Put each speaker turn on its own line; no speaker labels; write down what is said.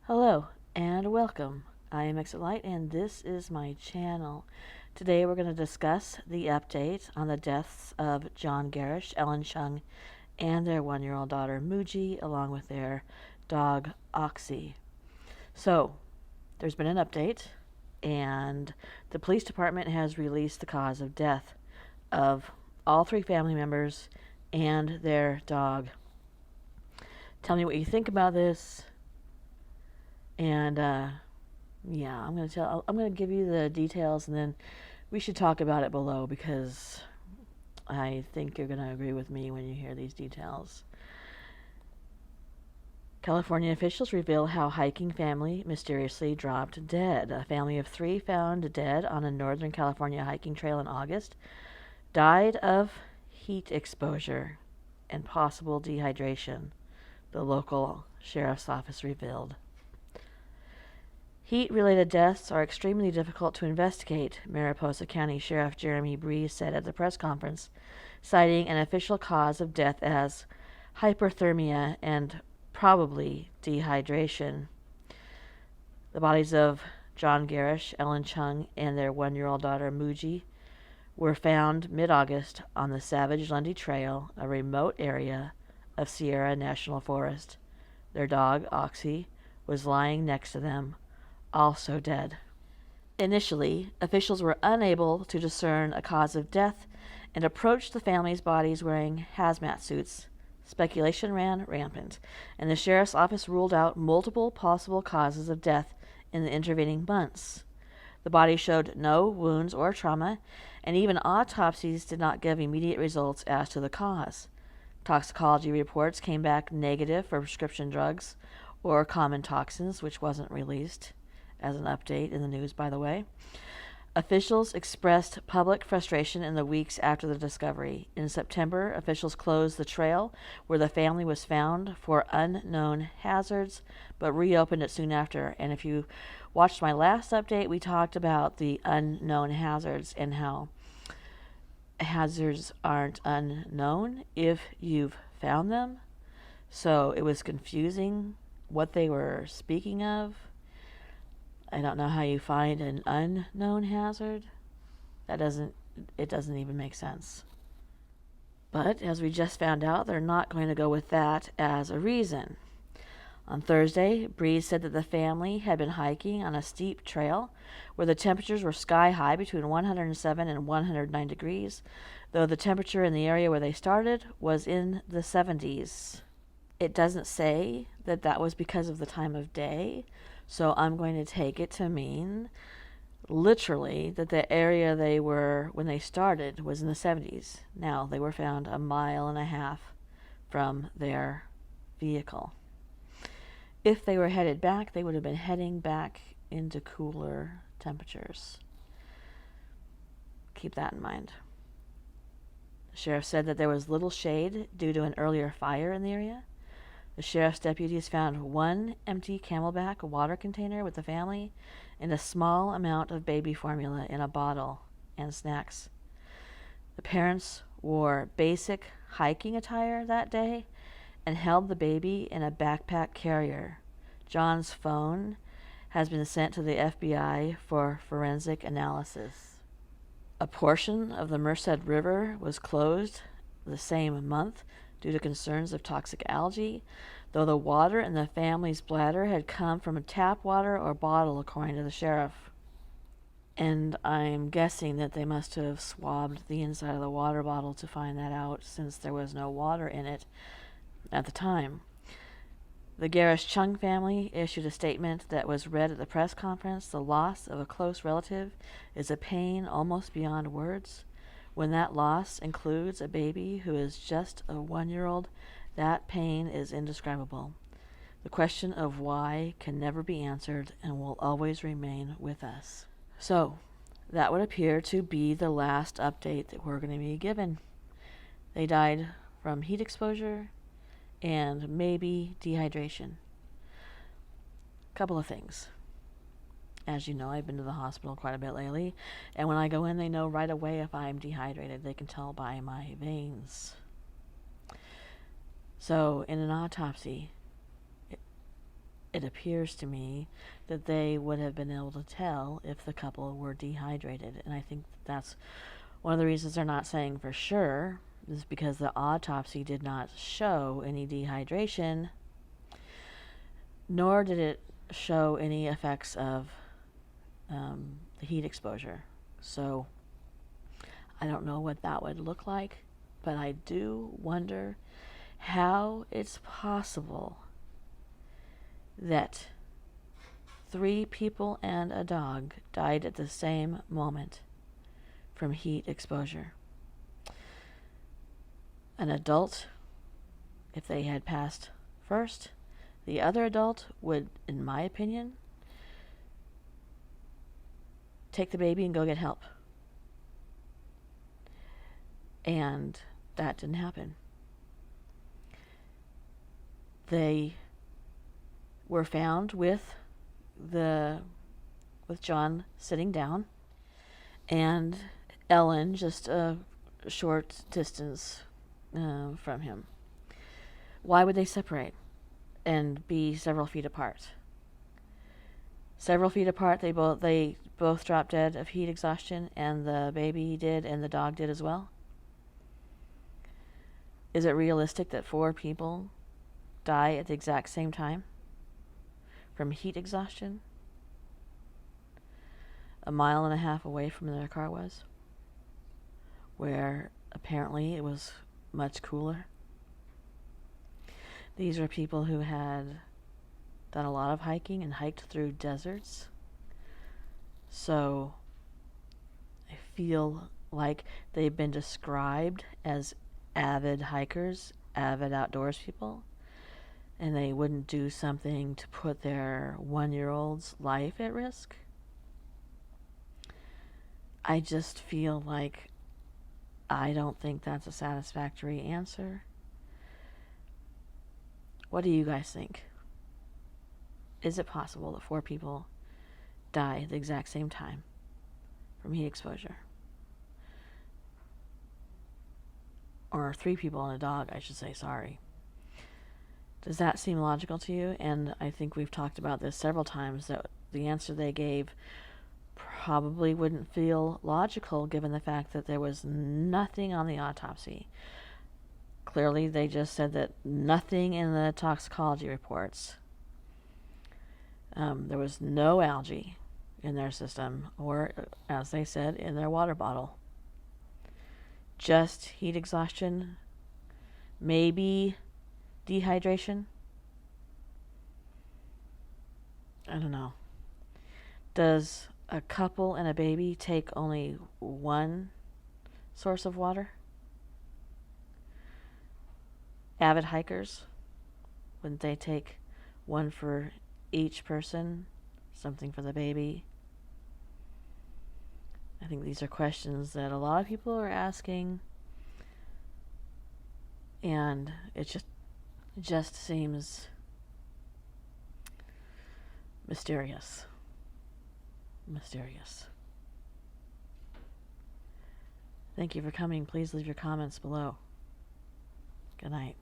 Hello and welcome. I am Exit Light and this is my channel. Today we're going to discuss the update on the deaths of John Garish, Ellen Chung, and their 1-year-old daughter Muji, along with their dog Oxy. So, there's been an update, and the police department has released the cause of death of all 3 family members and their dog. Tell me what you think about this. And yeah, I'm gonna give you the details, and then we should talk about it below because I think you're gonna agree with me when you hear these details. California officials reveal how hiking family mysteriously dropped dead. A family of 3 found dead on a Northern California hiking trail in August died of heat exposure and possible dehydration, the local sheriff's office revealed. Heat-related deaths are extremely difficult to investigate, Mariposa County Sheriff Jeremy Breeze said at the press conference, citing an official cause of death as hyperthermia and probably dehydration. The bodies of John Garish, Ellen Chung, and their 1-year-old daughter Muji were found mid-August on the Savage Lundy Trail, a remote area of Sierra National Forest. Their dog, Oxy, was lying next to them, also dead. Initially, officials were unable to discern a cause of death and approached the family's bodies wearing hazmat suits. Speculation ran rampant, and the sheriff's office ruled out multiple possible causes of death in the intervening months. The body showed no wounds or trauma, and even autopsies did not give immediate results as to the cause. Toxicology reports came back negative for prescription drugs or common toxins, which wasn't released as an update in the news, by the way. Officials expressed public frustration in the weeks after the discovery. In September, officials closed the trail where the family was found for unknown hazards, but reopened it soon after. And if you watched my last update, we talked about the unknown hazards and how hazards aren't unknown if you've found them. So it was confusing what they were speaking of. I don't know how you find an unknown hazard. It doesn't even make sense. But as we just found out, they're not going to go with that as a reason. On Thursday, Breeze said that the family had been hiking on a steep trail where the temperatures were sky high between 107 and 109 degrees, though the temperature in the area where they started was in the 70s. It doesn't say that that was because of the time of day, so I'm going to take it to mean literally that the area they were when they started was in the 70s. Now, they were found 1.5 miles from their vehicle. If they were headed back, they would have been heading back into cooler temperatures. Keep that in mind. The sheriff said that there was little shade due to an earlier fire in the area. The sheriff's deputies found 1 empty Camelback water container with the family and a small amount of baby formula in a bottle and snacks. The parents wore basic hiking attire that day and held the baby in a backpack carrier. John's phone has been sent to the FBI for forensic analysis. A portion of the Merced River was closed the same month due to concerns of toxic algae, though the water in the family's bladder had come from tap water or bottle, according to the sheriff. And I'm guessing that they must have swabbed the inside of the water bottle to find that out, since there was no water in it at the time. The Garish Chung family issued a statement that was read at the press conference. The loss of a close relative is a pain almost beyond words. When that loss includes a baby who is just a 1-year-old, that pain is indescribable. The question of why can never be answered and will always remain with us. So, that would appear to be the last update that we're going to be given. They died from heat exposure and maybe dehydration. A couple of things. As you know, I've been to the hospital quite a bit lately, and when I go in, they know right away if I'm dehydrated. They can tell by my veins. So, in an autopsy, it appears to me that they would have been able to tell if the couple were dehydrated. And I think that's one of the reasons they're not saying for sure is because the autopsy did not show any dehydration, nor did it show any effects of the heat exposure. So I don't know what that would look like, but I do wonder how it's possible that 3 people and a dog died at the same moment from heat exposure. An adult, if they had passed first, the other adult would, in my opinion, take the baby and go get help. And that didn't happen. They were found with John sitting down and Ellen just a short distance from him. Why would they separate and be several feet apart? Several feet apart, they both dropped dead of heat exhaustion, and the baby did, and the dog did as well. Is it realistic that 4 people die at the exact same time from heat exhaustion? A mile and a half away from where their car was, where apparently it was much cooler. These are people who had done a lot of hiking and hiked through deserts. So I feel like they've been described as avid hikers, avid outdoors people, and they wouldn't do something to put their 1-year-old's life at risk. I just feel like I don't think that's a satisfactory answer. What do you guys think? Is it possible that 4 people die at the exact same time from heat exposure? Or 3 people and a dog, I should say, sorry. Does that seem logical to you? And I think we've talked about this several times, that the answer they gave probably wouldn't feel logical given the fact that there was nothing on the autopsy. Clearly, they just said that nothing in the toxicology reports. There was no algae in their system, or, as they said, in their water bottle. Just heat exhaustion, maybe dehydration. I don't know. Does a couple and a baby take only one source of water? Avid hikers, wouldn't they take one for each person, something for the baby? I think these are questions that a lot of people are asking, and it just seems mysterious. Thank you for coming. Please leave your comments below. Good night.